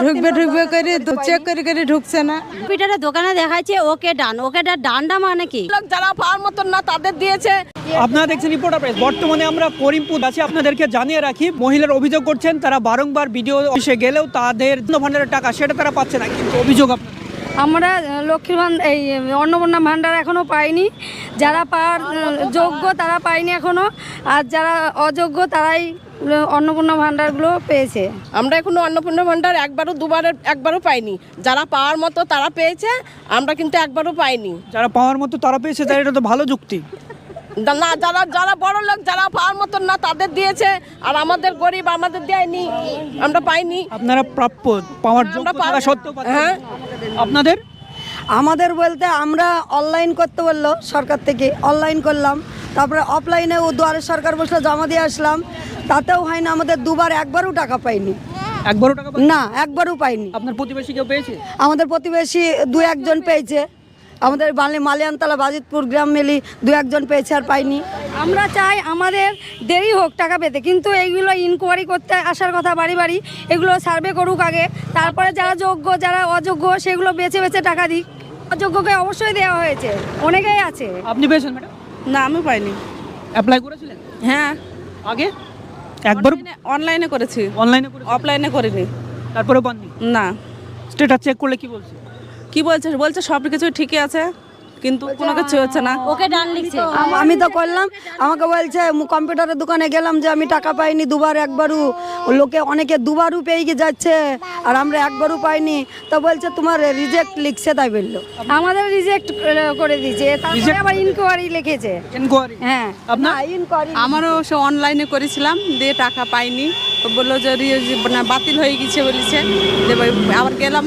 ঢুকবে করে চেক করে ঢুকছে না। কম্পিউটারের দোকানে দেখাচ্ছে ওকে ডানটা মানে কি? যারা পাওয়ার মতন না তাদের দিয়েছে। আপনারা দেখছেন রিপোর্টার প্রেস। বর্তমানে আমরা করিমপুর আছি। আপনাদেরকে জানিয়ে রাখি, মহিলার অভিযোগ করছেন তারা বারংবার ভিডিও অফিসে গেলেও তাদের ভান্ডারের টাকা সেটা তারা পাচ্ছে না। কিন্তু অভিযোগ আমরা লক্ষ্মীর ভান্ডার এই অন্নপূর্ণা ভান্ডার এখনও পাইনি। যারা পাওয়ার যোগ্য তারা পায়নি এখনও, আর যারা অযোগ্য তারাই অন্নপূর্ণা ভান্ডারগুলো পেয়েছে। আমরা এখনো অন্নপূর্ণা ভান্ডার একবারও পাইনি। যারা পাওয়ার মতো তারা পেয়েছে, আমরা কিন্তু একবারও পাইনি। যারা পাওয়ার মতো তারা পেয়েছে, তাই এটা তো ভালো যুক্তি না। যারা বড় লোক যারা পাওয়ার মতন না তাদের দিয়েছে, আর আমাদের গরিব আমাদের দেয়নি, আমরা পাইনি। আপনারা প্রাপ্য পাওয়ার যোগ্য থাকা সত্ত্বেও হ্যাঁ। আমাদের বলতে আমরা অনলাইন করতে বললো সরকার থেকে, অনলাইন করলাম, তারপরে অফলাইনে ও দুয়ারে সরকার বসলে জমা দিয়ে আসলাম, তাতেও হয় না। আমাদের একবারও টাকা পাইনি। একবারও টাকা না, একবারও পাইনি। আপনার প্রতিবেশী কেউ পেয়েছে? আমাদের প্রতিবেশী দু একজন পেয়েছে। আমাদের মালিয়ানতলা বাজিতপুর গ্রাম মিলি দু একজন পেয়েছে, আর পাইনি। আমরা চাই আমাদের দেরি হোক টাকা পেতে, কিন্তু এইগুলো ইনকোয়ারি করতে আসার কথা বাড়ি বাড়ি, এগুলো সার্ভে করুক আগে, তারপরে যারা যোগ্য যারা অযোগ্য সেগুলো বেছে বেছে টাকা দিক। অযোগ্যকে অবশ্যই দেওয়া হয়েছে, অনেকেই আছে। আপনি পেয়েছেন ম্যাডাম? না, আমি পাইনি। অ্যাপ্লাই করেছিলেন? হ্যাঁ, আগে একবার অনলাইনে করেছি, অনলাইনে অফলাইনে করিনি। তারপরে পাননি? না। স্ট্যাটাস চেক করলে কি বলছে? কি বলছে সব কিছু ঠিকই আছে, কিন্তু কোনো কিছু হচ্ছে না। ওকে ডান লিখছে। আমি তো করলাম, আমাকে বলছে কম্পিউটারের দোকানে গেলাম যে আমি টাকা পাইনি একবারও। লোকে অনেকে দুবারও পেয়ে যাচ্ছে, আর আমরা একবারও পাইনি। তো বলছে তোমার রিজেক্ট লিখছে, তাই বললো। আমাদের রিজেক্ট করে দিয়েছে, তারপরে আবার ইনকোয়ারি লিখেছে। ইনকোয়ারি? হ্যাঁ, আপনার? ইনকোয়ারি। আমারও সে অনলাইনে করেছিলাম, দিয়ে টাকা পাইনি। বললো যে বাতিল হয়ে গেছে বলেছে। আবার গেলাম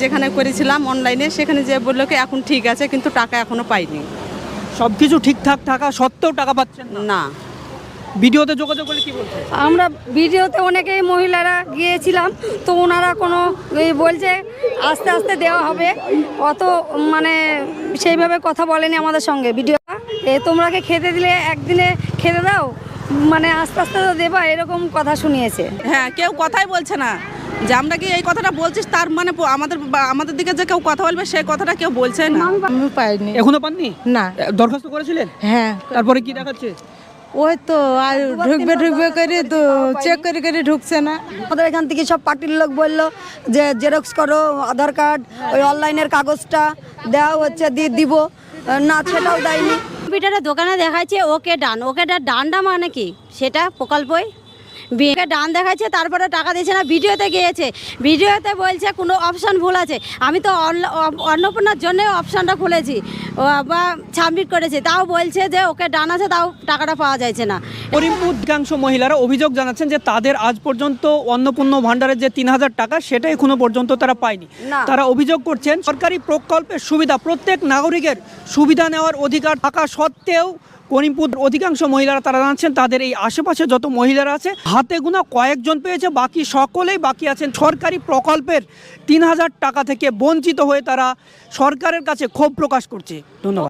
যেখানে করেছিলাম অনলাইনে, সেখানে যে বললো কি এখন ঠিক আছে, কিন্তু টাকা এখনো পাইনি। সবকিছু ঠিকঠাক থাকা সত্ত্বেও টাকা পাচ্ছেন না। ভিডিওতে যোগাযোগ করলে কি বলছে? আমরা ভিডিওতে অনেকেই মহিলারা গিয়েছিলাম, তো ওনারা কোনো বলছে আস্তে আস্তে দেওয়া হবে, অত মানে সেইভাবে কথা বলেনি আমাদের সঙ্গে। ভিডিও তোমরা খেতে দিলে একদিনে খেতে দাও, মানে আস্তে আস্তে তো দেবা, এরকম কথা শুনিয়েছে। হ্যাঁ, কেউ কথাই বলছে না যে আমরা কি এই কথাটা বলছিস তার মানে আমাদের দিকে যে কেউ কথা বলবে সেই কথাটা কেউ বলছে না। আমি পাইনি। এখনো পাননি? না। দরখাস্ত করেছিলেন? হ্যাঁ। তারপরে কি দেখাচ্ছে? ওই তো আর ঢুকবে করে তো চেক করে ঢুকছে না। আমাদের এখান থেকে সব পার্টির লোক বললো যে জেরক্স করো আধার কার্ড, ওই অনলাইনের কাগজটা দেওয়া হচ্ছে, দিয়ে দিব না, সেটাও দেয়নি। কম্পিউটারের দোকানে দেখাচ্ছে ওকে ডানটা মানে কি? সেটা প্রকল্পই বিয়ে ডান দেখাচ্ছে, তারপরে টাকা দিচ্ছে না। ভিডিওতে গিয়েছে, ভিডিওতে বলছে কোনো অপশান ভুল আছে। আমি তো অন্নপূর্ণার জন্য অপশানটা খুলেছি বা সাবমিট করেছি, তাও বলছে যে ওকে ডান আছে, তাও টাকাটা পাওয়া যাচ্ছে না। করিমপুর অধিকাংশ মহিলারা অভিযোগ জানাচ্ছেন যে তাদের আজ পর্যন্ত অন্নপূর্ণা ভান্ডারের যে 3000 টাকা সেটা এখনো পর্যন্ত তারা পায়নি। তারা অভিযোগ করছেন সরকারি প্রকল্পের সুবিধা, প্রত্যেক নাগরিকের সুবিধা নেওয়ার অধিকার থাকা সত্ত্বেও করিমপুর অধিকাংশ মহিলারা তারা জানাচ্ছেন তাদের এই আশেপাশে যত মহিলারা আছে হাতে গোনা কয়েকজন পেয়েছে, বাকি সকলেই বাকি আছেন। সরকারি প্রকল্পের 3000 টাকা থেকে বঞ্চিত হয়ে তারা সরকারের কাছে ক্ষোভ প্রকাশ করছে। ধন্যবাদ।